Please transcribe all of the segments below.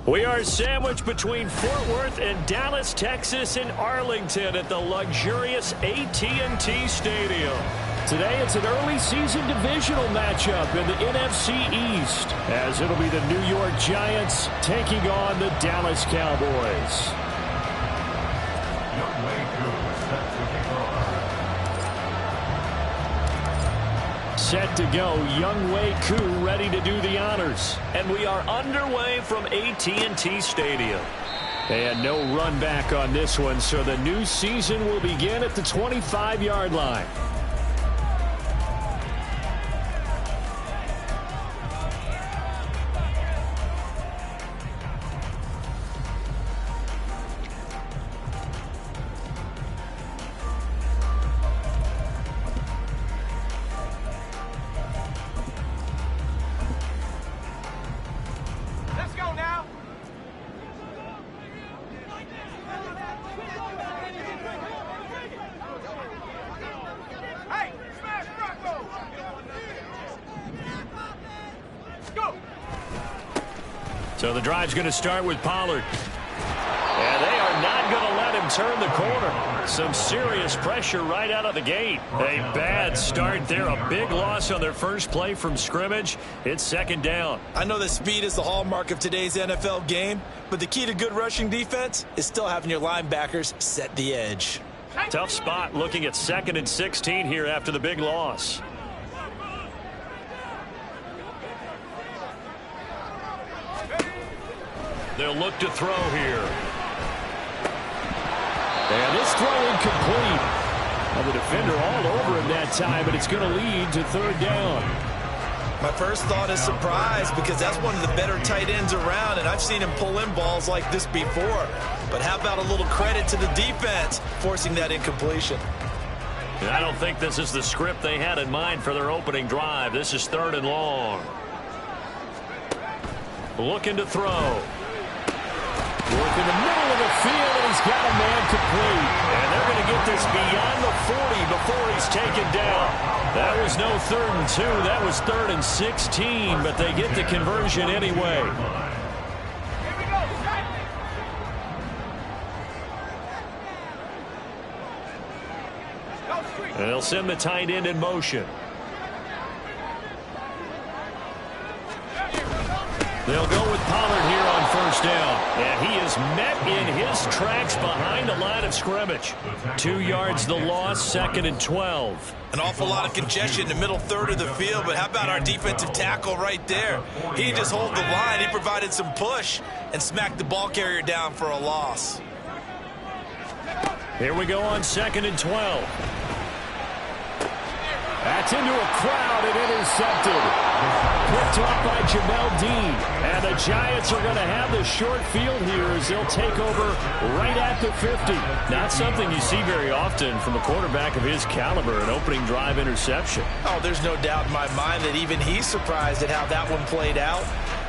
We are sandwiched between Fort Worth and Dallas, Texas, and Arlington at the luxurious AT&T Stadium. Today, it's an early season divisional matchup in the NFC East, as it'll be the New York Giants taking on the Dallas Cowboys. Set to go, Younghoe Koo ready to do the honors. And we are underway from AT&T Stadium. And no run back on this one, so the new season will begin at the 25-yard line. So the drive's going to start with Pollard. And they are not going to let him turn the corner. Some serious pressure right out of the gate. A bad start there. A big loss on their first play from scrimmage. It's second down. I know that speed is the hallmark of today's NFL game, but the key to good rushing defense is still having your linebackers set the edge. Tough spot looking at 2nd and 16 here after the big loss. They'll look to throw here. And this throw incomplete. And the defender all over him that time, but it's going to lead to third down. My first thought is surprise, because that's one of the better tight ends around, and I've seen him pull in balls like this before. But how about a little credit to the defense forcing that incompletion? And I don't think this is the script they had in mind for their opening drive. This is 3rd and long. Looking to throw. Work in the middle of the field, and he's got a man complete. And they're going to get this beyond the 40 before he's taken down. That was no 3rd and 2. That was 3rd and 16, but they get the conversion anyway. And they'll send the tight end in motion. They'll go with Pollard here on first down. And he is met in his tracks behind the line of scrimmage. 2 yards the loss, 2nd and 12. An awful lot of congestion in the middle third of the field, but how about our defensive tackle right there? He didn't just hold the line, he provided some push and smacked the ball carrier down for a loss. Here we go on 2nd and 12. That's into a crowd and intercepted. Picked off by Jamel Dean. And the Giants are going to have the short field here as they'll take over right at the 50. Not something you see very often from a quarterback of his caliber, an opening drive interception. Oh, there's no doubt in my mind that even he's surprised at how that one played out.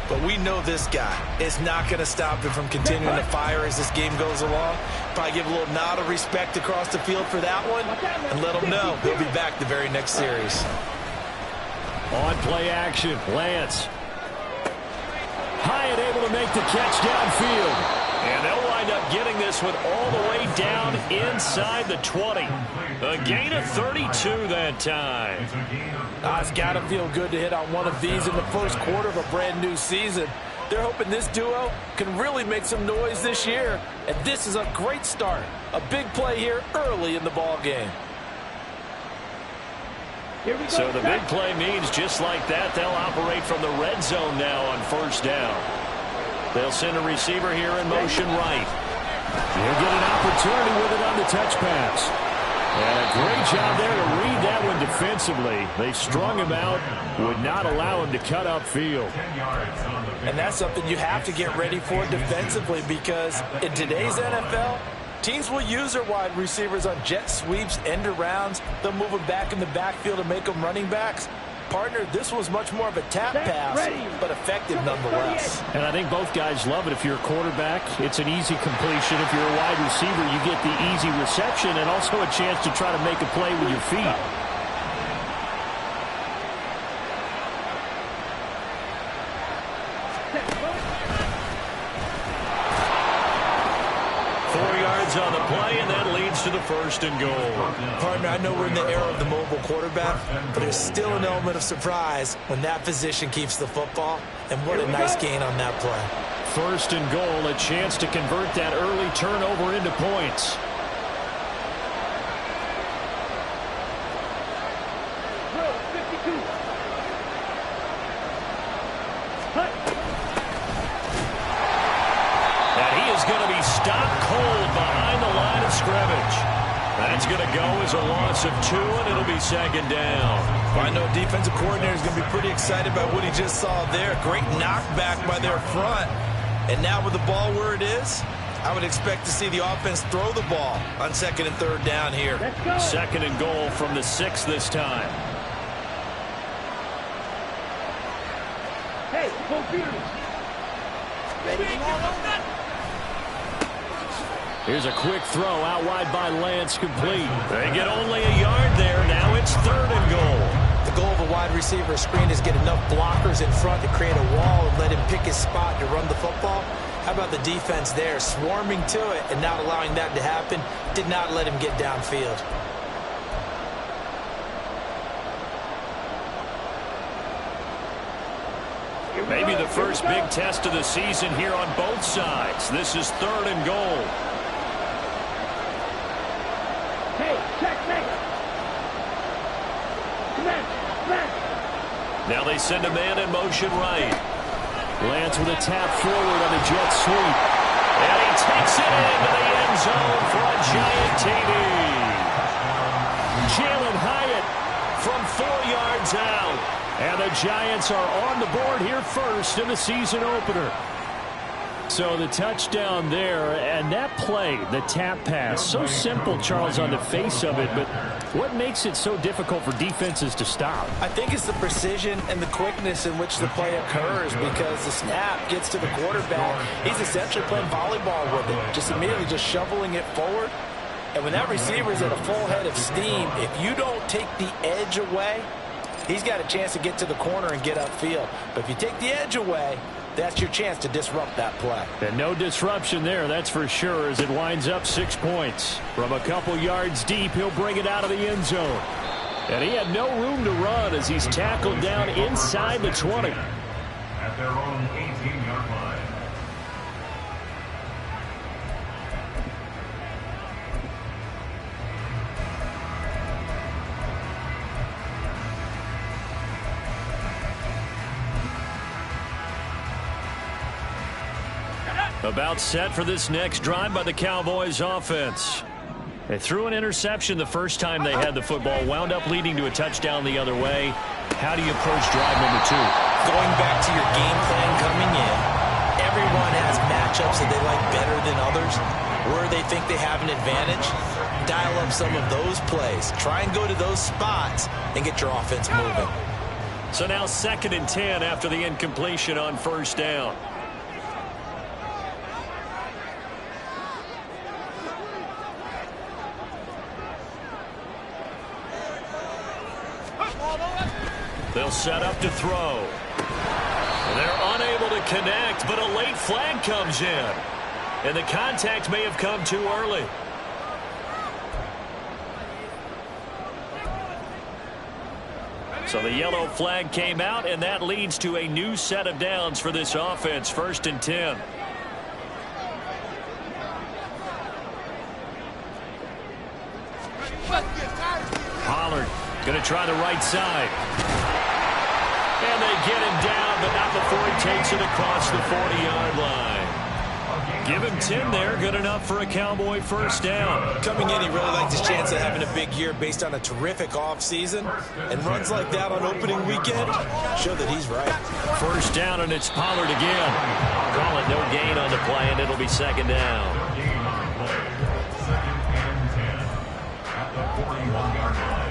But we know this guy is not going to stop him from continuing to fire as this game goes along. Probably give a little nod of respect across the field for that one and let him know he'll be back the very next series. On play action, Lance. Hyatt able to make the catch downfield. And they'll wind up getting this one all the way down inside the 20. A gain of 32 that time. It's got to feel good to hit on one of these in the first quarter of a brand new season. They're hoping this duo can really make some noise this year. And this is a great start. A big play here early in the ball game. So the big play means just like that, they'll operate from the red zone now on first down. They'll send a receiver here in motion right. He'll get an opportunity with it on the touch pass. And a great job there to read that one defensively. They strung him out, would not allow him to cut upfield. And that's something you have to get ready for defensively, because in today's NFL, teams will use their wide receivers on jet sweeps, end arounds. They'll move them back in the backfield and make them running backs. Partner, this was much more of a tap pass, but effective nonetheless. And I think both guys love it. If you're a quarterback, it's an easy completion. If you're a wide receiver, you get the easy reception and also a chance to try to make a play with your feet. On the play, and that leads to the first and goal. Partner, I know we're in the era of the mobile quarterback, but there's still an element of surprise when that position keeps the football, and what a nice gain on that play. First and goal, a chance to convert that early turnover into points. Going to be stopped cold behind the line of scrimmage. That's going to go as a loss of 2, and it'll be second down. I know defensive coordinator is going to be pretty excited about what he just saw there. Great knockback by their front. And now with the ball where it is, I would expect to see the offense throw the ball on second and third down here. Second and goal from the 6 this time. Hey, computers. Ready? Here's a quick throw out wide by Lance, complete. They get only a yard there. Now it's third and goal. The goal of a wide receiver screen is get enough blockers in front to create a wall and let him pick his spot to run the football. How about the defense there, swarming to it and not allowing that to happen? Did not let him get downfield. Maybe the first big test of the season here on both sides. This is third and goal. Now they send a man in motion right. Lance with a tap forward on the jet sweep. And he takes it into the end zone for a giant TD. Jalen Hyatt from 4 yards out. And the Giants are on the board here first in the season opener. So the touchdown there, and that play, the tap pass, so simple, Charles, on the face of it, but what makes it so difficult for defenses to stop? I think it's the precision and the quickness in which the play occurs, because the snap gets to the quarterback. He's essentially playing volleyball with it, just immediately just shoveling it forward. And when that receiver's at a full head of steam, if you don't take the edge away, he's got a chance to get to the corner and get upfield. But if you take the edge away, that's your chance to disrupt that play. And no disruption there, that's for sure, as it winds up 6 points. From a couple yards deep, he'll bring it out of the end zone. And he had no room to run as he's tackled down inside the 20. At their own 18-yard line. About set for this next drive by the Cowboys offense. They threw an interception the first time they had the football, wound up leading to a touchdown the other way. How do you approach drive number 2? Going back to your game plan coming in, everyone has matchups that they like better than others. Where they think they have an advantage, dial up some of those plays. Try and go to those spots and get your offense moving. So now 2nd and 10 after the incompletion on first down. They'll set up to throw. And they're unable to connect, but a late flag comes in. And the contact may have come too early. So the yellow flag came out, and that leads to a new set of downs for this offense. 1st and 10. Pollard going to try the right side. And they get him down, but not before he takes it across the 40-yard line. Give him 10 there. Good enough for a Cowboy first down. Coming in, he really liked his chance of having a big year based on a terrific offseason. And runs like that on opening weekend show that he's right. First down, and it's Pollard again. Call it no gain on the play, and it'll be 2nd down. Gain on play. 2nd and 10 at the 41-yard line.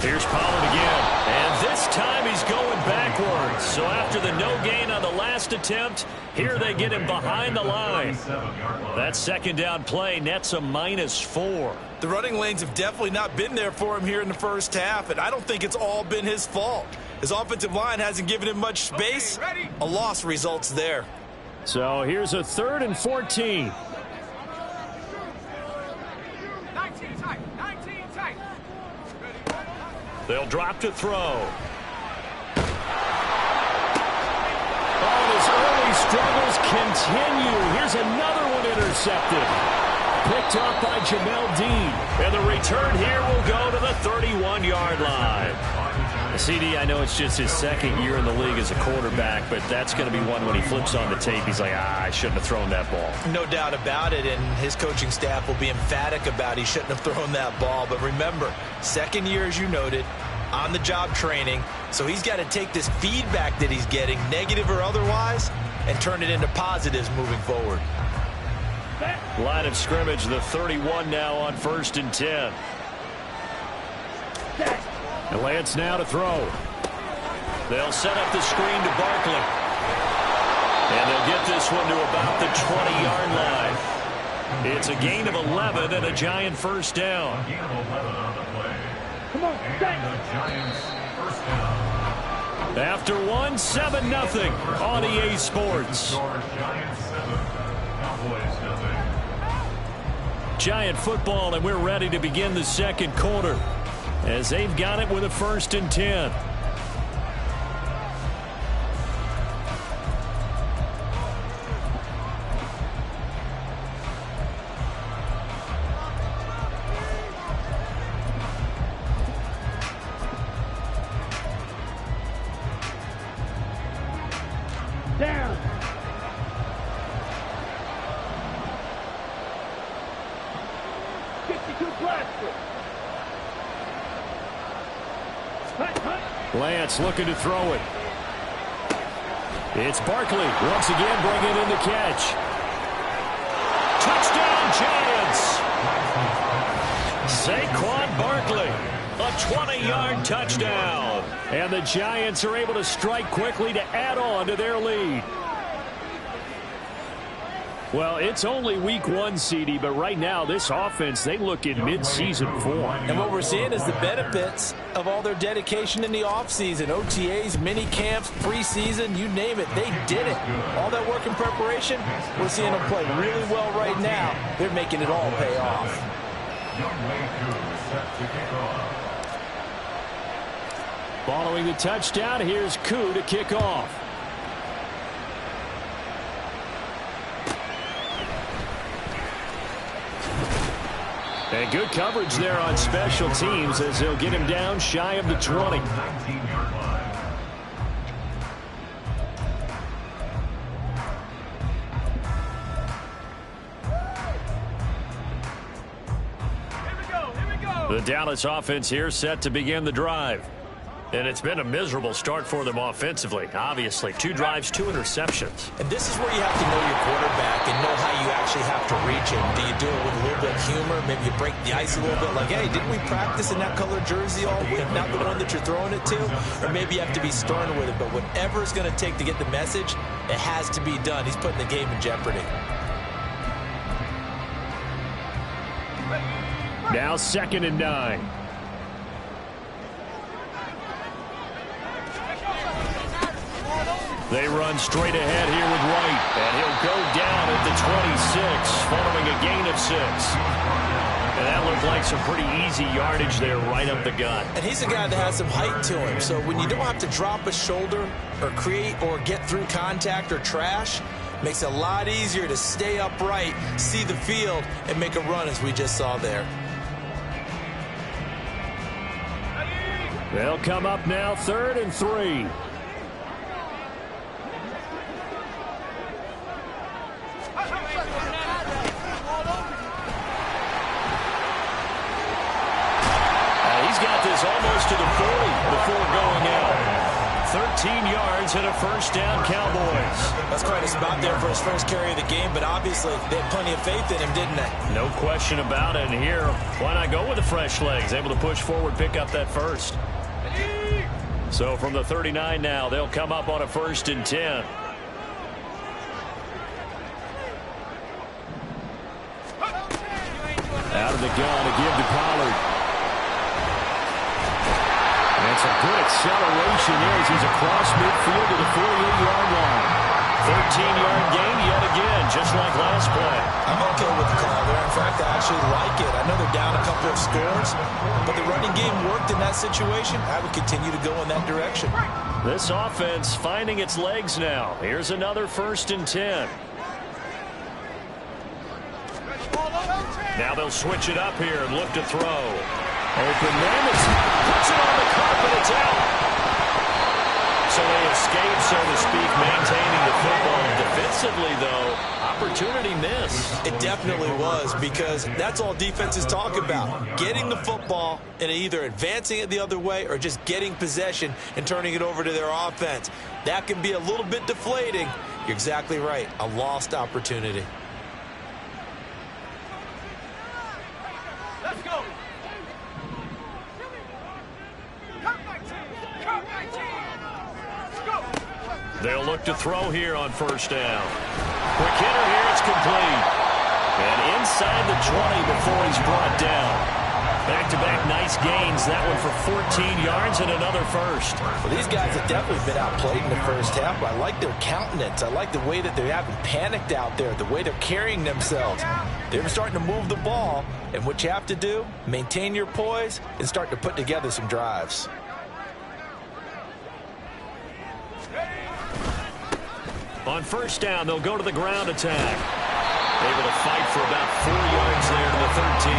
Here's Pollard again, and this time he's going backwards. So after the no gain on the last attempt, here they get him behind the line. That 2nd down play nets a -4. The running lanes have definitely not been there for him here in the first half, and I don't think it's all been his fault. His offensive line hasn't given him much space. A loss results there. So here's a 3rd and 14. They'll drop to throw. Oh, his early struggles continue. Here's another one intercepted. Picked up by Jamel Dean. And the return here will go to the 31-yard line. CD, I know it's just his 2nd year in the league as a quarterback, but that's going to be one when he flips on the tape. He's like, I shouldn't have thrown that ball. No doubt about it, and his coaching staff will be emphatic about he shouldn't have thrown that ball. But remember, 2nd year, as you noted, on-the-job training, so he's got to take this feedback that he's getting, negative or otherwise, and turn it into positives moving forward. Line of scrimmage, the 31 now on 1st and 10. And Lance now to throw. They'll set up the screen to Barkley. And they'll get this one to about the 20-yard line. It's a gain of 11 and a Giant first down. Gain of 11 on the play. Come on, and the Giants first down. After 7-0 on EA Sports. Giants 7, Cowboys 0. Giant football, and we're ready to begin the 2nd quarter as they've got it with a 1st and 10. Down. Lance looking to throw it. It's Barkley once again bringing in the catch. Touchdown Giants! Saquon Barkley, a 20-yard touchdown. And the Giants are able to strike quickly to add on to their lead. Well, it's only week 1, CD, but right now this offense, they look in mid-season form. And what we're seeing is the benefits of all their dedication in the offseason. OTAs, mini camps, preseason, you name it, they did it. All that work and preparation, we're seeing them play really well right now. They're making it all pay off. Following the touchdown, here's Koo to kick off. And good coverage there on special teams as they'll get him down shy of the 20. 19-yard line. The Dallas offense here set to begin the drive. And it's been a miserable start for them offensively. Obviously, 2 drives, 2 interceptions. And this is where you have to know your quarterback and know how you actually have to reach him. Do you do it with a little bit of humor? Maybe you break the ice a little bit like, hey, didn't we practice in that color jersey all week? Not the one that you're throwing it to? Or maybe you have to be stern with it. But whatever it's going to take to get the message, it has to be done. He's putting the game in jeopardy. Now 2nd and 9. They run straight ahead here with White. And he'll go down at the 26 following a gain of 6. And that looked like some pretty easy yardage there right up the gut. And he's a guy that has some height to him. So when you don't have to drop a shoulder or create or get through contact or trash, makes it a lot easier to stay upright, see the field, and make a run as we just saw there. They'll come up now 3rd and 3. He's got this almost to the 40 before going out. 13 yards and a first down, Cowboys. That's quite a spot there for his first carry of the game, but obviously they had plenty of faith in him, didn't they? No question about it. And here, why not go with the fresh legs? Able to push forward, pick up that first. So from the 39 now, they'll come up on a 1st and 10. Out of the gun to give to Pollard. And some good acceleration there as he's across midfield to the 48-yard line. 13-yard gain yet again, just like last play. I'm okay with the call there. In fact, I actually like it. I know they're down a couple of scores, but the running game worked in that situation. I would continue to go in that direction. This offense finding its legs now. Here's another 1st and 10. Now they'll switch it up here and look to throw. Open man, puts it on the carpet, it's out. So they escape, so to speak, maintaining the football. Defensively, though, opportunity missed. It definitely was, because that's all defenses talk about. Getting the football and either advancing it the other way or just getting possession and turning it over to their offense. That can be a little bit deflating. You're exactly right. A lost opportunity. Let's go. They'll look to throw here on 1st down. Quick hitter here, it's complete. And inside the 20 before he's brought down. Back-to-back nice gains. That one for 14 yards and another first. Well, these guys have definitely been outplayed in the first half, but I like their countenance. I like the way that they haven't panicked out there, the way they're carrying themselves. They're starting to move the ball, and what you have to do, maintain your poise and start to put together some drives. On 1st down, they'll go to the ground attack. Able to fight for about 4 yards there to the 13.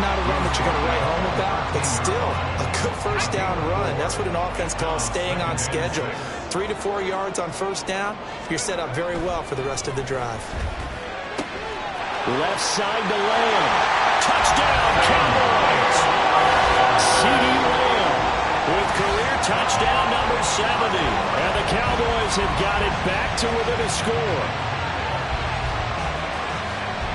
Not a run that you're going to write home about, but still a good 1st down run. That's what an offense calls staying on schedule. 3 to 4 yards on 1st down, you're set up very well for the rest of the drive. Left side to Lamb. Touchdown, Cowboys. CeeDee Lamb with career touchdown number 70. And the Cowboys have got it back to within a score.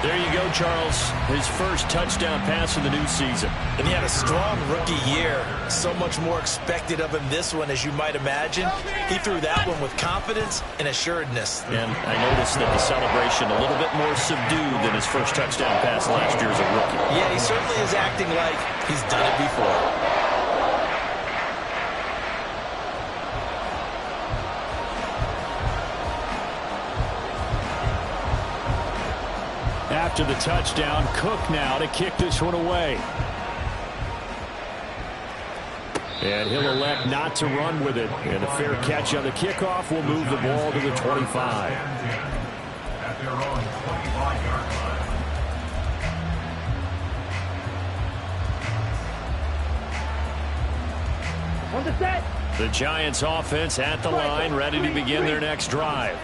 There you go, Charles. His first touchdown pass of the new season. And he had a strong rookie year. So much more expected of him this one, as you might imagine. He threw that one with confidence and assuredness. And I noticed that the celebration a little bit more subdued than his first touchdown pass last year as a rookie. Yeah, he certainly is acting like he's done it before. After the touchdown, Cook now to kick this one away. And he'll elect not to run with it. And a fair catch on the kickoff will move the ball to the 25. At their own 25-yard line. The Giants offense at the line, ready to begin their next drive.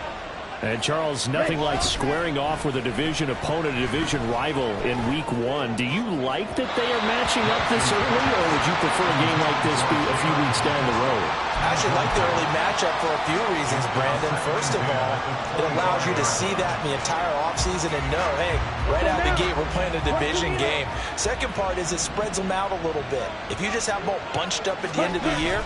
And Charles, nothing like squaring off with a division opponent, a division rival in week 1. Do you like that they are matching up this early, or would you prefer a game like this be a few weeks down the road? I actually like the early matchup for a few reasons, Brandon. First of all, it allows you to see that in the entire offseason and know, hey, right out of the gate, we're playing a division game. Second part is it spreads them out a little bit. If you just have them all bunched up at the end of the year,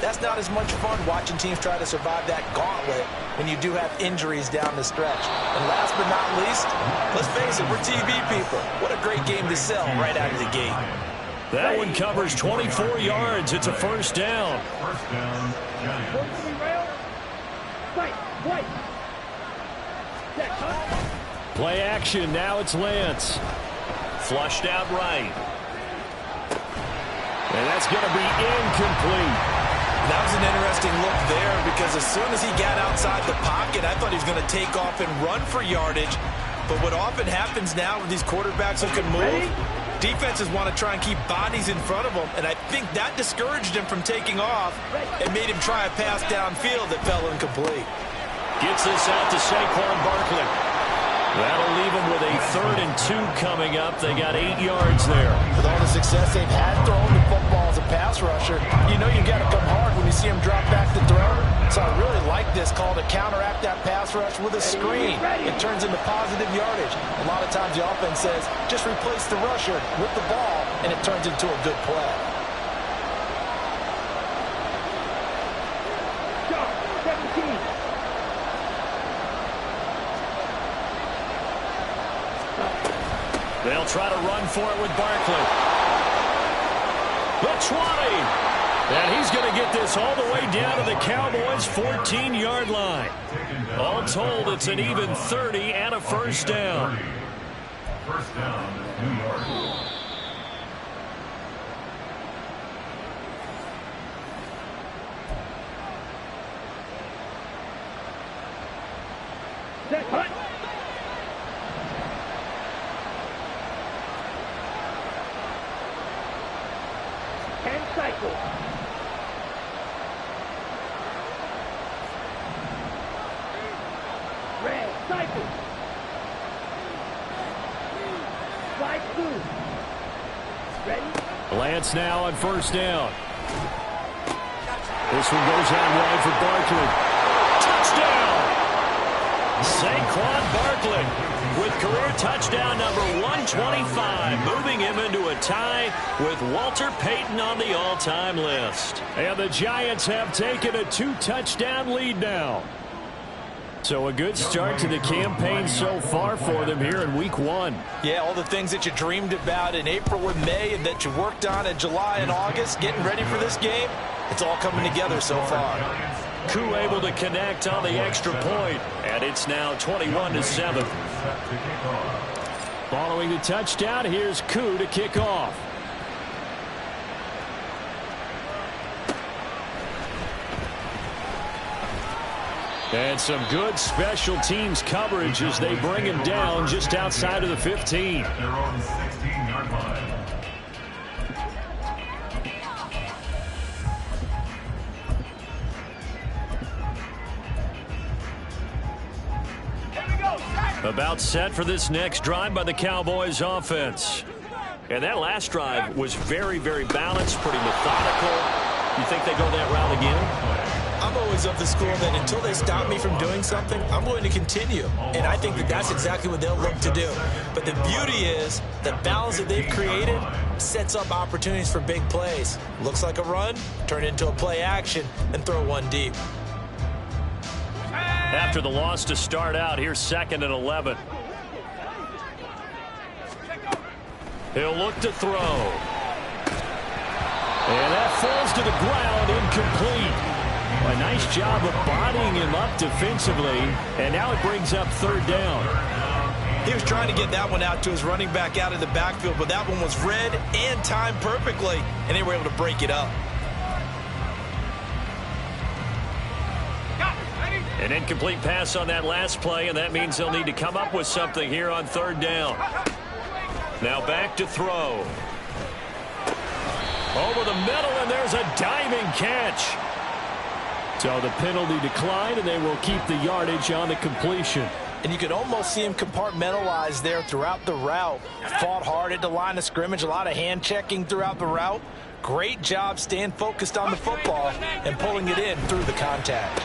that's not as much fun watching teams try to survive that gauntlet when you do have injuries down the stretch. And last but not least, let's face it, we're TV people. What a great game to sell right out of the gate. That one covers 24 yards. It's a first down. First down, Giants. Play action. Now it's Lance. Flushed out right. And that's going to be incomplete. That was an interesting look there because as soon as he got outside the pocket, I thought he was going to take off and run for yardage. But what often happens now with these quarterbacks who can move, defenses want to try and keep bodies in front of them, and I think that discouraged him from taking off and made him try a pass downfield that fell incomplete. Gets this out to Saquon Barkley. That'll leave them with a 3rd and 2 coming up. They got 8 yards there. With all the success they've had throwing the football as a pass rusher, you know you've got to come hard when you see him drop back to throw. So I really like this call to counteract that pass rush with a screen. It turns into positive yardage. A lot of times the offense says, just replace the rusher with the ball, and it turns into a good play. They'll try to run for it with Barkley. The 20. And he's going to get this all the way down to the Cowboys' 14-yard line. All told, it's an even 30 and a first down. First down, New York. Lance now on first down. This one goes out wide for Barkley. Touchdown! Saquon Barkley with career touchdown number 125, moving him into a tie with Walter Payton on the all-time list. And the Giants have taken a 2-touchdown lead now. So a good start to the campaign so far for them here in week 1. Yeah, all the things that you dreamed about in April and May and that you worked on in July and August, getting ready for this game, it's all coming together so far. Koo able to connect on the extra point, and it's now 21-7. Following the touchdown, here's Koo to kick off. And some good special teams coverage as they bring him down just outside of the 15. At their own 16-yard line. About set for this next drive by the Cowboys offense. And that last drive was very, very balanced, pretty methodical. You think they go that route again? I'm always of the school that until they stop me from doing something, I'm going to continue. And I think that that's exactly what they'll look to do. But the beauty is the balance that they've created sets up opportunities for big plays. Looks like a run, turn it into a play action, and throw one deep. After the loss to start out, here's 2nd and 11. He'll look to throw. And that falls to the ground, incomplete. A nice job of bodying him up defensively, and now it brings up 3rd down. He was trying to get that one out to his running back out of the backfield, but that one was read and timed perfectly, and they were able to break it up. An incomplete pass on that last play, and that means they'll need to come up with something here on 3rd down. Now back to throw. Over the middle, and there's a diving catch. So the penalty declined, and they will keep the yardage on the completion. And you could almost see him compartmentalize there throughout the route. Fought hard at the line of scrimmage, a lot of hand checking throughout the route. Great job staying focused on the football and pulling it in through the contact.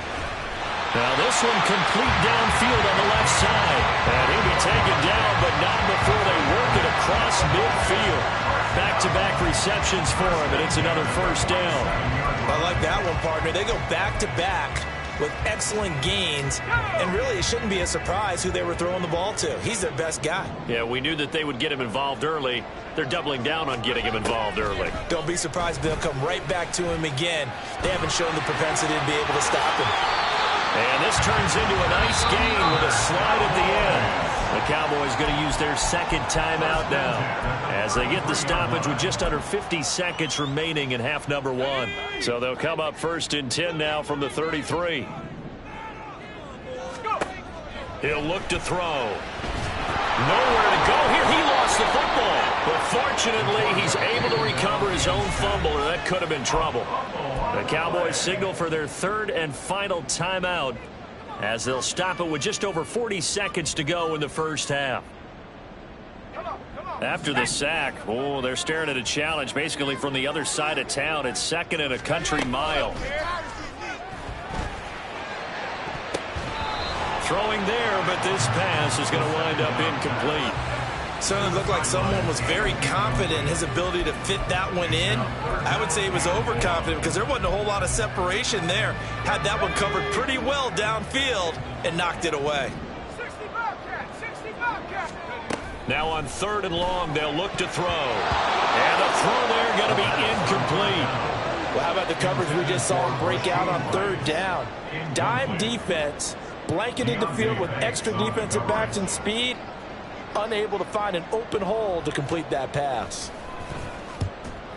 Now this one complete downfield on the left side. And he'll be taken down, but not before they work it across midfield. Back-to-back receptions for him, and it's another first down. I like that one, partner. They go back-to-back with excellent gains, and really it shouldn't be a surprise who they were throwing the ball to. He's their best guy. Yeah, we knew that they would get him involved early. They're doubling down on getting him involved early. Don't be surprised if they'll come right back to him again. They haven't shown the propensity to be able to stop him. And this turns into a nice gain with a slide at the end. The Cowboys going to use their second timeout now as they get the stoppage with just under 50 seconds remaining in half number one. So they'll come up first and 10 now from the 33. He'll look to throw. Nowhere to go here. He lost the football. But fortunately, he's able to recover his own fumble, or that could have been trouble. The Cowboys signal for their third and final timeout as they'll stop it with just over 40 seconds to go in the first half. After the sack, oh, they're staring at a challenge basically from the other side of town. It's second and a country mile. Throwing there, but this pass is going to wind up incomplete. Certainly looked like someone was very confident in his ability to fit that one in. I would say he was overconfident because there wasn't a whole lot of separation there. Had that one covered pretty well downfield and knocked it away. Now on third and long, they'll look to throw. And the throw there going to be incomplete. Well, how about the coverage we just saw him break out on third down? Dime defense, blanketed the field with extra defensive backs and speed. Unable to find an open hole to complete that pass.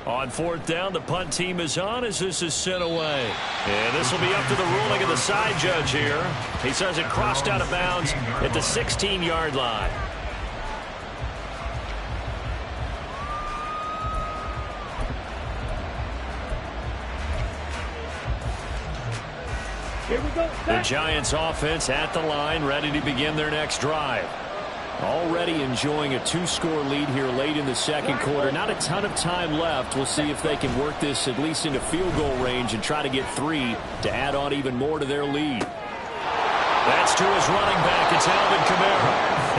On fourth down, the punt team is on as this is sent away. And this will be up to the ruling of the side judge here. He says it crossed out of bounds at the 16-yard line. Here we go. The Giants offense at the line, ready to begin their next drive. Already enjoying a two-score lead here late in the second quarter. Not a ton of time left. We'll see if they can work this at least into field goal range and try to get 3 to add on even more to their lead. That's to his running back. It's Alvin Kamara.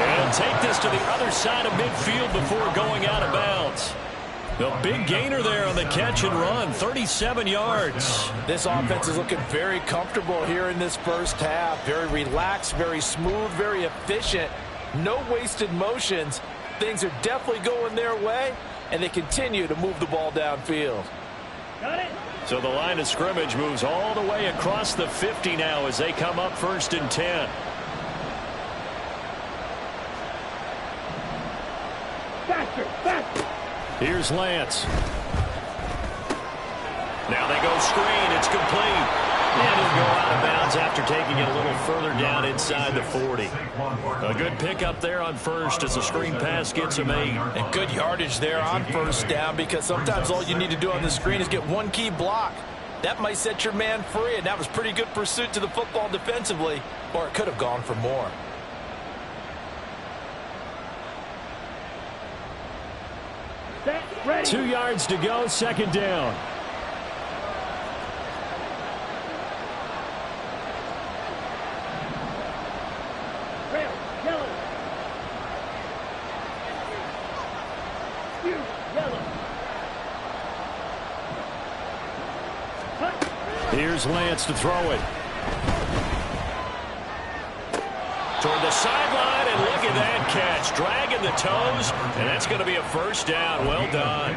And take this to the other side of midfield before going out of bounds. The big gainer there on the catch and run, 37 yards. This offense is looking very comfortable here in this first half. Very relaxed, very smooth, very efficient. No wasted motions. Things are definitely going their way, and they continue to move the ball downfield. Got it. So the line of scrimmage moves all the way across the 50 now as they come up first and 10. Faster, faster. Here's Lance. Now they go screen. It's complete. And he'll go out of bounds after taking it a little further down inside the 40. A good pickup there on first as the screen pass gets him 8. And good yardage there on first down because sometimes all you need to do on the screen is get one key block. That might set your man free, and that was pretty good pursuit to the football defensively, or it could have gone for more. Set, ready. 2 yards to go, second down. Red, yellow. You, yellow. Cut. Here's Lance to throw it. Toward the sideline, and look at that catch. Dragging the toes, and that's going to be a first down. Well done.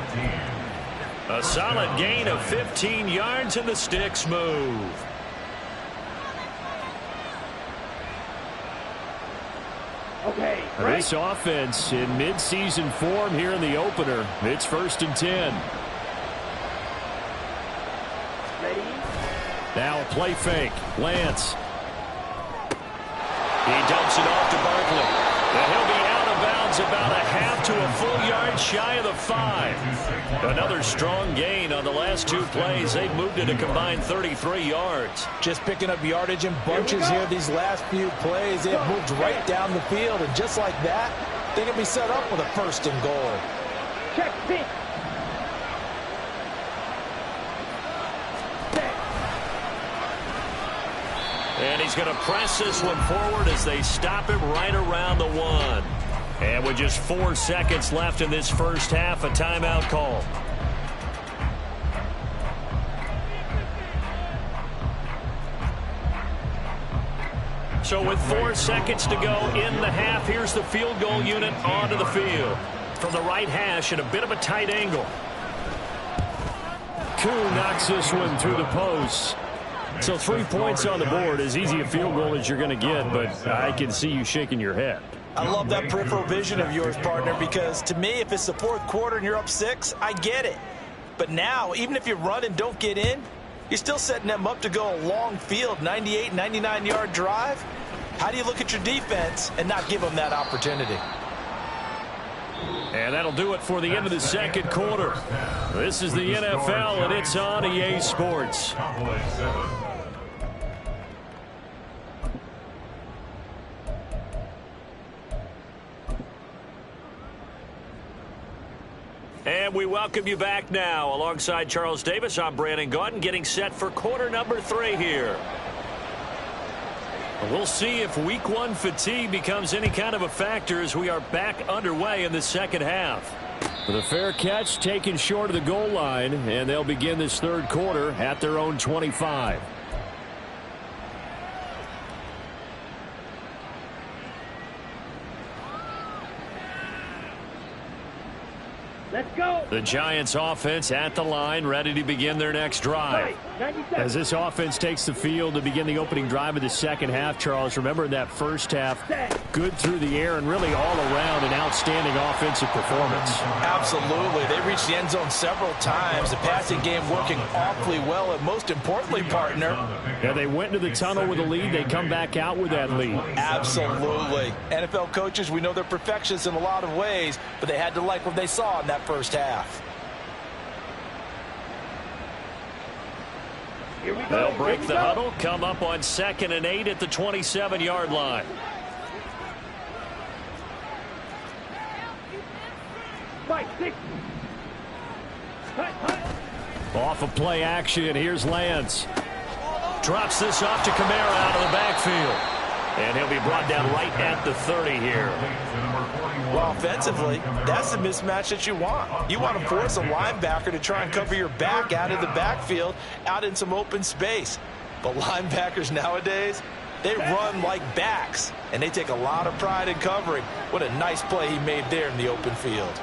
A solid gain of 15 yards, and the sticks move. Okay, right. This offense in midseason form here in the opener. It's first and 10. Ready. Now a play fake. Lance. He dumps it off to Barkley. And he'll be out of bounds about a half to a full yard shy of the 5. Another strong gain on the last 2 plays. They've moved it a combined 33 yards. Just picking up yardage in bunches here these last few plays. They have moved right down the field, and just like that, they can be set up with a 1st and goal. Check, pitch. And he's going to press this one forward as they stop him right around the 1. And with just 4 seconds left in this first half, a timeout call. So with 4 seconds to go in the half, here's the field goal unit onto the field. From the right hash at a bit of a tight angle. Koo knocks this one through the post. So 3 points on the board, as easy a field goal as you're going to get, but I can see you shaking your head. I love that peripheral vision of yours, partner, because to me, if it's the 4th quarter and you're up 6, I get it. But now, even if you run and don't get in, you're still setting them up to go a long field, 98, 99-yard drive. How do you look at your defense and not give them that opportunity? And that'll do it for the end of the second quarter. This is the NFL, and it's on EA Sports. And we welcome you back now. Alongside Charles Davis, I'm Brandon Gaudin, getting set for quarter number 3 here. We'll see if week 1 fatigue becomes any kind of a factor as we are back underway in the second half. With a fair catch taken short of the goal line, and they'll begin this third quarter at their own 25. Let's go. The Giants offense at the line, ready to begin their next drive. As this offense takes the field to begin the opening drive of the second half, Charles, remember in that first half, good through the air and really all around an outstanding offensive performance. Absolutely. They reached the end zone several times. The passing game working awfully well, and most importantly, partner. Yeah, they went into the tunnel with a lead. They come back out with that lead. Absolutely. NFL coaches, we know they're perfectionists in a lot of ways, but they had to like what they saw in that first half. Here we go. They'll break the huddle, come up on 2nd and 8 at the 27-yard line. Mike, 6. Off of play action, here's Lance. Drops this off to Kamara out of the backfield. And he'll be brought down right at the 30 here. Well, offensively, that's the mismatch that you want. You want to force a linebacker to try and cover your back out of the backfield, out in some open space. But linebackers nowadays, they run like backs, and they take a lot of pride in covering. What a nice play he made there in the open field.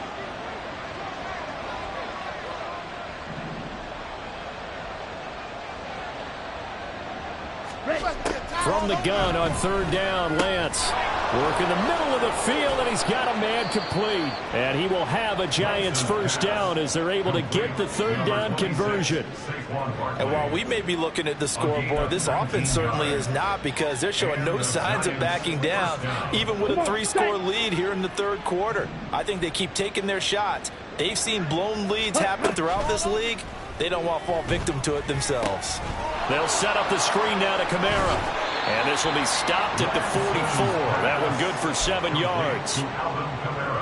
From the gun on 3rd down, Lance. Work in the middle of the field, and he's got a man complete. And he will have a Giants first down as they're able to get the 3rd down conversion. And while we may be looking at the scoreboard, this offense certainly is not, because they're showing no signs of backing down, even with a 3-score lead here in the 3rd quarter. I think they keep taking their shots. They've seen blown leads happen throughout this league. They don't want to fall victim to it themselves. They'll set up the screen now to Kamara. And this will be stopped at the 44. That one good for 7 yards.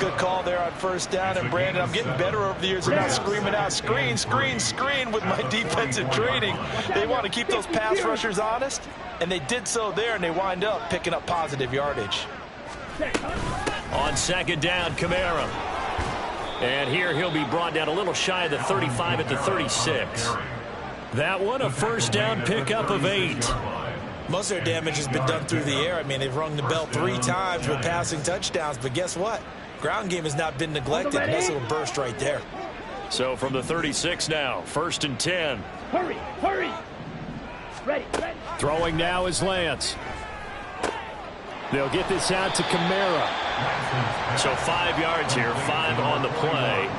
Good call there on 1st down. And, Brandon, I'm getting better over the years of not screaming out, screen, screen, screen with my defensive training. They want to keep those pass rushers honest, and they did so there, and they wind up picking up positive yardage. On 2nd down, Kamara. And here he'll be brought down a little shy of the 35 at the 36. That one, a 1st down pickup of 8. Most of their damage has been done through the air. I mean, they've rung the bell 3 times with passing touchdowns, but guess what? Ground game has not been neglected. Nice little burst right there. So from the 36 now, 1st and 10. Hurry, hurry. Ready, ready. Throwing now is Lance. They'll get this out to Kamara. So 5 yards here, 5 on the play.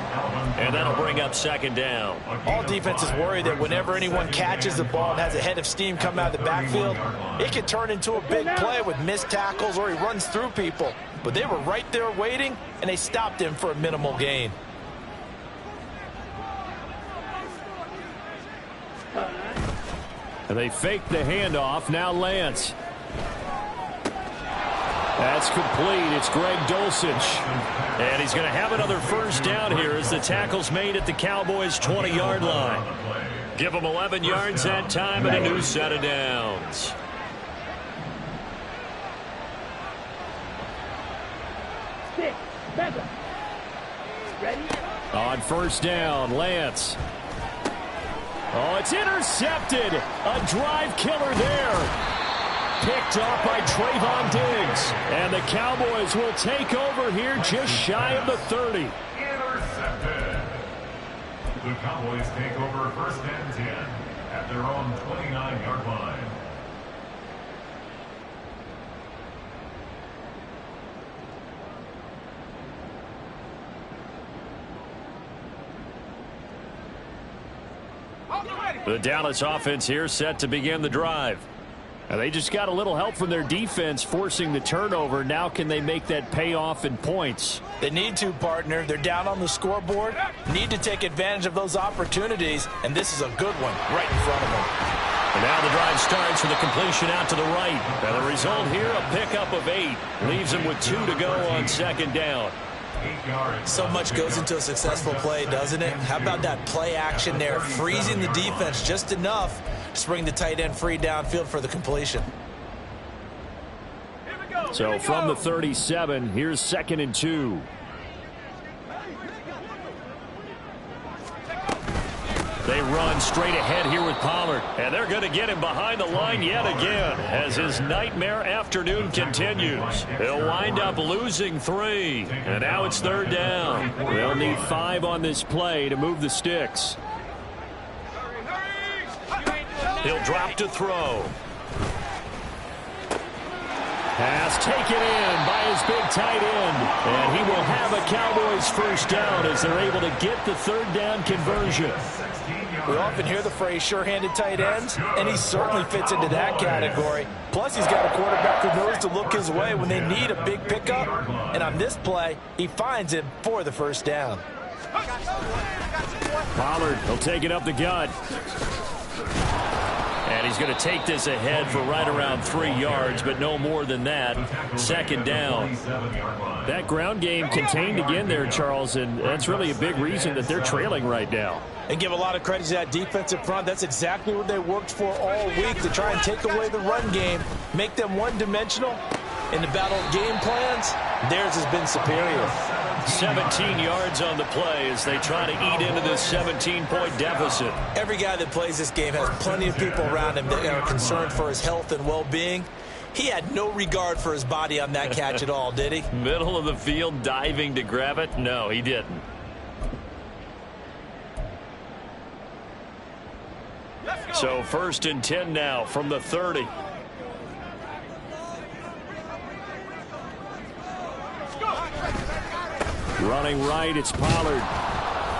And that'll bring up 2nd down. All defenses worry that whenever anyone catches the ball and has a head of steam come out of the backfield, it can turn into a big play with missed tackles or he runs through people. but they were right there waiting, and they stopped him for a minimal gain. And they fake the handoff. Now Lance. That's complete. It's Greg Dulcich. And he's going to have another first down here as the tackle's made at the Cowboys' 20-yard line. Give them 11 yards that time and a new set of downs. Six, seven. Ready? On first down, Lance. Oh, it's intercepted. A drive killer there. Picked off by Trayvon Diggs. And the Cowboys will take over here just shy of the 30. Intercepted. The Cowboys take over first and 10 at their own 29-yard line. The Dallas offense here set to begin the drive. And they just got a little help from their defense forcing the turnover. Now can they make that pay off in points? They need to, partner. They're down on the scoreboard. Need to take advantage of those opportunities, and this is a good one right in front of them. And now the drive starts with a completion out to the right. And the result here, a pickup of 8. Leaves them with 2 to go on second down. So much goes into a successful play, doesn't it? How about that play action there, freezing the defense just enough to bring the tight end free downfield for the completion. So from the 37, here's 2nd and 2. They run straight ahead here with Pollard. And they're going to get him behind the line yet again as his nightmare afternoon continues. He'll wind up losing 3. And now it's 3rd down. They'll need 5 on this play to move the sticks. He'll drop to throw. Pass taken in by his big tight end. And he will have a Cowboys first down as they're able to get the 3rd down conversion. We often hear the phrase sure-handed tight ends, and he certainly fits into that category. Plus, he's got a quarterback who knows to look his way when they need a big pickup. And on this play, he finds him for the first down. Pollard will take it up the gut. And he's going to take this ahead for right around 3 yards, but no more than that. 2nd down. That ground game contained again there, Charles, and that's really a big reason that they're trailing right now. And give a lot of credit to that defensive front. That's exactly what they worked for all week, to try and take away the run game, make them one-dimensional. In the battle of game plans, theirs has been superior. 17 yards on the play as they try to eat into this 17-point deficit. Every guy that plays this game has plenty of people around him that are concerned for his health and well-being. He had no regard for his body on that catch at all, did he? Middle of the field diving to grab it? No, he didn't. So 1st and 10 now from the 30. Running right, it's Pollard.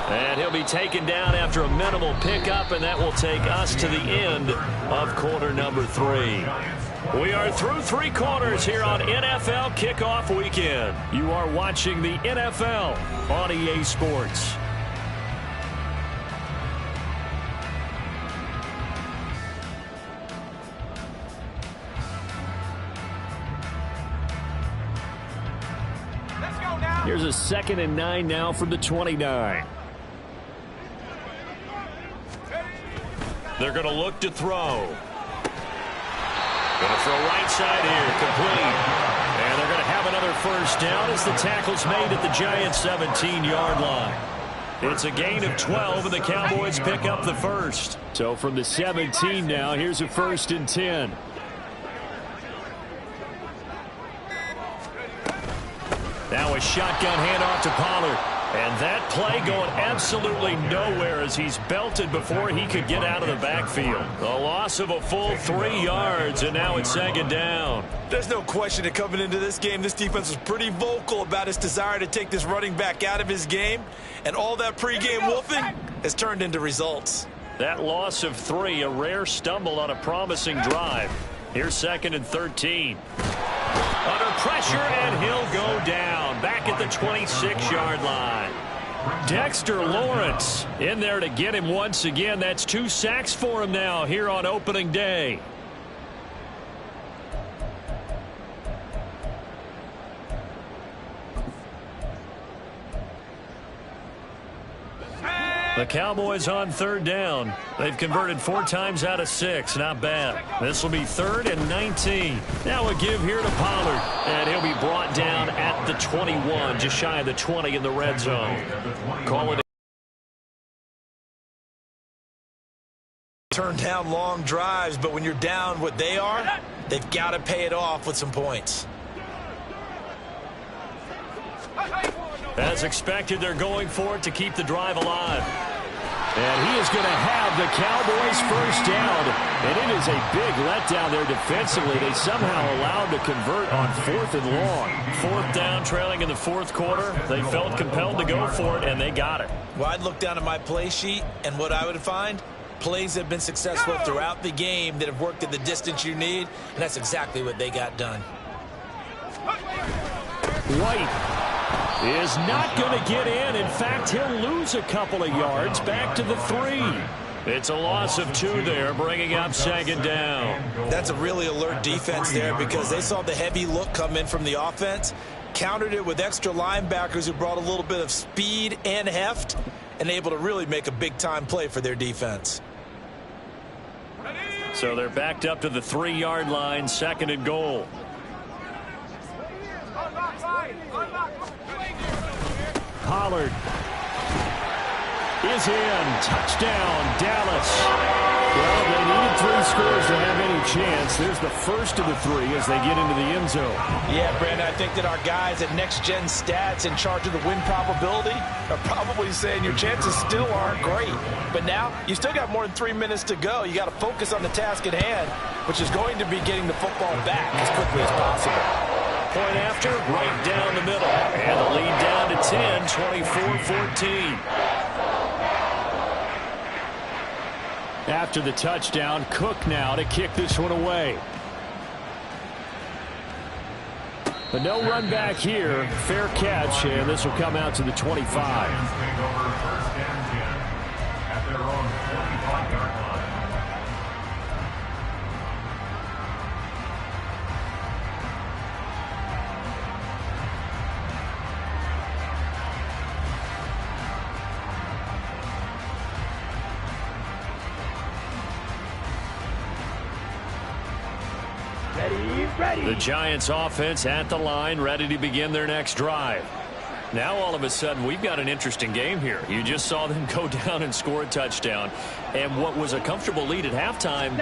And he'll be taken down after a minimal pickup, and that will take us to the end of quarter number 3. We are through 3 quarters here on NFL Kickoff Weekend. You are watching the NFL on EA Sports. Here's a 2nd and 9 now from the 29. They're going to look to throw. Going to throw right side here, complete. And they're going to have another first down as the tackle's made at the Giants' 17-yard line. It's a gain of 12, and the Cowboys pick up the first. So from the 17 now, here's a 1st and 10. Now a shotgun handoff to Pollard. And that play going absolutely nowhere as he's belted before he could get out of the backfield. A loss of a full 3 yards, and now it's 2nd down. There's no question that coming into this game, this defense was pretty vocal about its desire to take this running back out of his game. And all that pregame wolfing has turned into results. That loss of 3, a rare stumble on a promising drive. Here's 2nd and 13. Under pressure, and he'll go down. Back at the 26-yard line. Dexter Lawrence in there to get him once again. That's 2 sacks for him now here on opening day. The Cowboys on 3rd down. They've converted 4 times out of 6. Not bad. This will be 3rd and 19. Now a give here to Pollard. And he'll be brought down at the 21, just shy of the 20 in the red zone. Call it. Turn down long drives, but when you're down what they are, they've got to pay it off with some points. As expected, they're going for it to keep the drive alive. And he is going to have the Cowboys first down. And it is a big letdown there defensively. They somehow allowed to convert on 4th and long. 4th down, trailing in the 4th quarter. They felt compelled to go for it, and they got it. Well, I'd look down at my play sheet, and what I would find, plays that have been successful throughout the game that have worked at the distance you need, and that's exactly what they got done. White is not going to get in. In fact, he'll lose a couple of yards back to the 3. It's a loss of 2 there, bringing up 2nd down. That's a really alert defense there because they saw the heavy look come in from the offense, countered it with extra linebackers who brought a little bit of speed and heft, and able to really make a big-time play for their defense. So they're backed up to the 3-yard line, 2nd and goal. Pollard is in. Touchdown, Dallas. Well, they needed 3 scores to have any chance. There's the first of the 3 as they get into the end zone. Yeah, Brandon, I think that our guys at Next Gen Stats in charge of the win probability are probably saying your chances still aren't great. But now, you still got more than 3 minutes to go. You got to focus on the task at hand, which is going to be getting the football back as quickly as possible. Point after, right down the middle. And the lead down to 10, 24-14. After the touchdown, Cook now to kick this one away. But no run back here. Fair catch, and this will come out to the 25. At their own 25-yard line. Ready. The Giants offense at the line, ready to begin their next drive. Now all of a sudden we've got an interesting game here. You just saw them go down and score a touchdown. And what was a comfortable lead at halftime,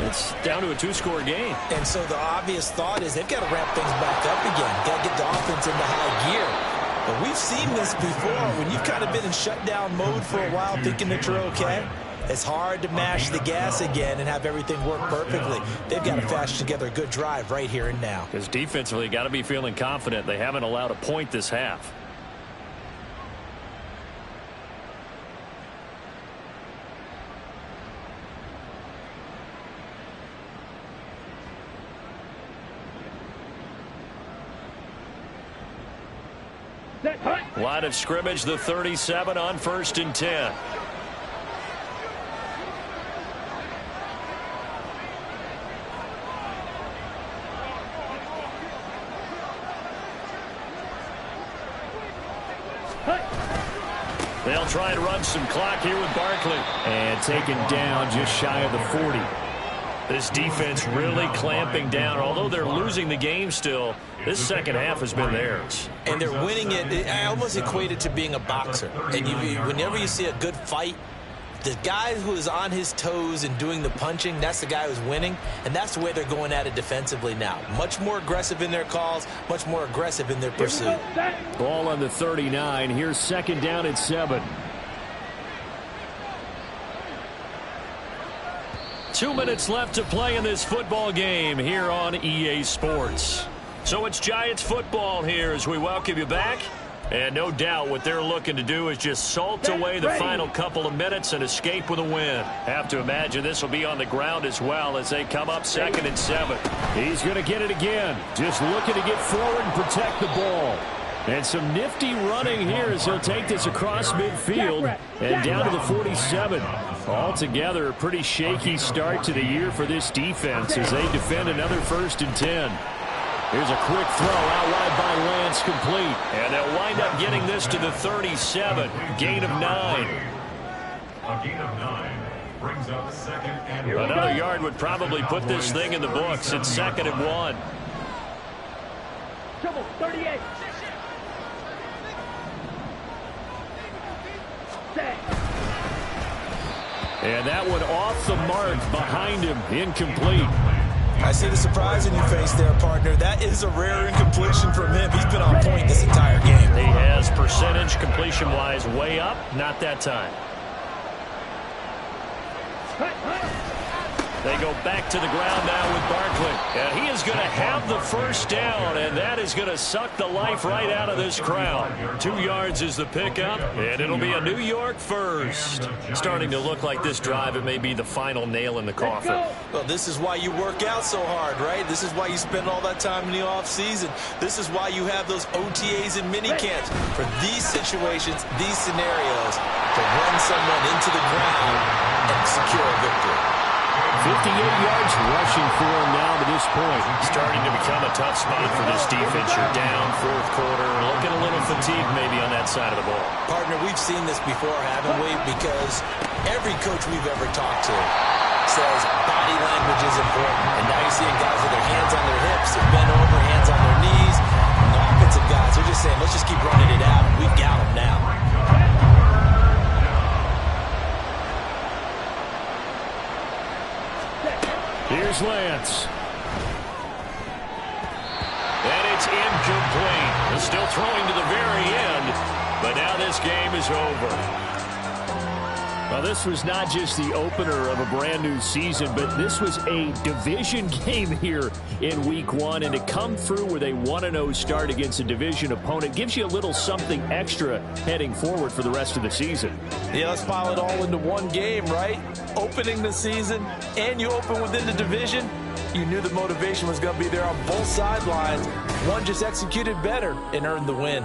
it's down to a 2-score game. And so the obvious thought is they've got to ramp things back up again. Got to get the offense into high gear. But we've seen this before. When you've kind of been in shutdown mode for a while thinking that you're okay, it's hard to mash the gas again and have everything work perfectly. They've got to fashion together a good drive right here and now. Because defensively, got to be feeling confident. They haven't allowed a point this half. Line of scrimmage, the 37 on 1st and 10. They'll try and run some clock here with Barkley. And taken down just shy of the 40. This defense really clamping down. Although they're losing the game still, this second half has been theirs. And they're winning it. I almost equate it to being a boxer. And whenever you see a good fight, the guy who is on his toes and doing the punching, that's the guy who's winning. And that's the way they're going at it defensively now. Much more aggressive in their calls, much more aggressive in their pursuit. Ball on the 39. Here's 2nd down and 7. 2 minutes left to play in this football game here on EA Sports. So it's Giants football here as we welcome you back. And no doubt what they're looking to do is just salt away the final couple of minutes and escape with a win. Have to imagine this will be on the ground as well as they come up 2nd and 7. He's going to get it again. Just looking to get forward and protect the ball. And some nifty running here as he'll take this across midfield and down to the 47. Altogether, a pretty shaky start to the year for this defense as they defend another 1st and 10. Here's a quick throw out wide by Lance, complete. And they'll wind up getting this to the 37. Gain of 9. A gain of 9 brings up 2nd and 1. Another yard would probably put this thing in the books. It's 2nd and 1. Trouble, 38. And that one off the mark behind him, incomplete. I see the surprise in your face there, partner. That is a rare incompletion from him. He's been on point this entire game. He has percentage completion-wise way up, not that time. They go back to the ground now with Barkley. And he is going to have the first down, and that is going to suck the life right out of this crowd. 2 yards is the pickup, and it'll be a New York first. Starting to look like this drive, it may be the final nail in the coffin. Well, this is why you work out so hard, right? This is why you spend all that time in the offseason. This is why you have those OTAs and mini camps. For these situations, these scenarios, to run someone into the ground and secure a victory. 58 yards rushing for him now to this point. Starting to become a tough spot for this defense. You're down 4th quarter, looking a little fatigued maybe on that side of the ball. Partner, we've seen this before, haven't we? Because every coach we've ever talked to says body language is important. And now you're seeing guys with their hands on their hips, they're bent over, hands on their knees. And the offensive guys, they're just saying, let's just keep running it out. We've got them now. Here's Lance. And it's incomplete. They're still throwing to the very end, but now this game is over. Well, this was not just the opener of a brand new season, but this was a division game here in week 1. And to come through with a 1-0 start against a division opponent gives you a little something extra heading forward for the rest of the season. Yeah, let's pile it all into one game, right? Opening the season, and you open within the division. You knew the motivation was going to be there on both sidelines. One just executed better and earned the win.